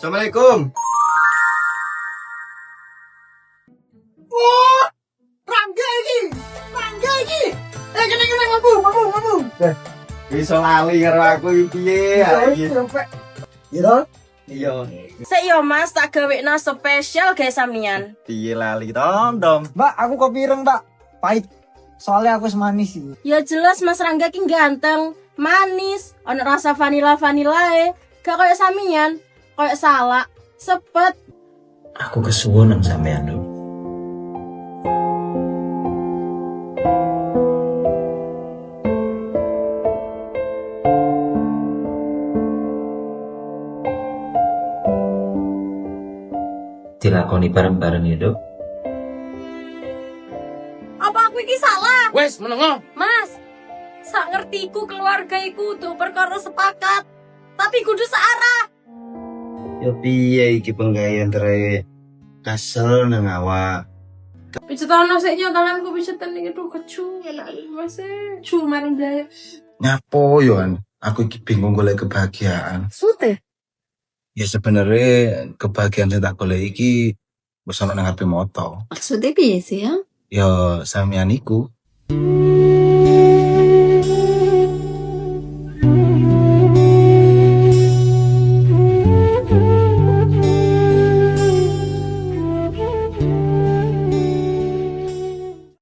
Assalamualaikum. Oh, Rangga iki. Kena mabung. Bisa lali karo aku iki piye iki. Iya. Iya. Sik yo Mas, tak gawekno spesial gawe samian. Piye lali tom. Mbak, aku kopi ireng, Mbak. Pahit. Soalnya aku semanis sih. Ya jelas Mas Rangga ki ganteng, manis, ono rasa vanila-vanilae. Gak koyo samian, koyo salak, sepet. Aku kesuwun nang sampean lho. Dilakoni bareng-bareng ya, Dok. Apa aku iki salah? Wes menengo. Mas, sak ngertiku keluarga iku kudu perkara sepakat, tapi kudu searah. Ya piye iki penggawean tere kasel nang awak. Picetan siknya tanganku picetan iki tuh kecu enak Mas. Cuma ndaya. Nyapo yo kan? Aku iki bingung golek kebahagiaan. Sute. Ya sebenarnya kebahagiaan sing tak golek iki wis ana nang ngarepe moto. Maksudnya piye sih ya? Ya samian iku.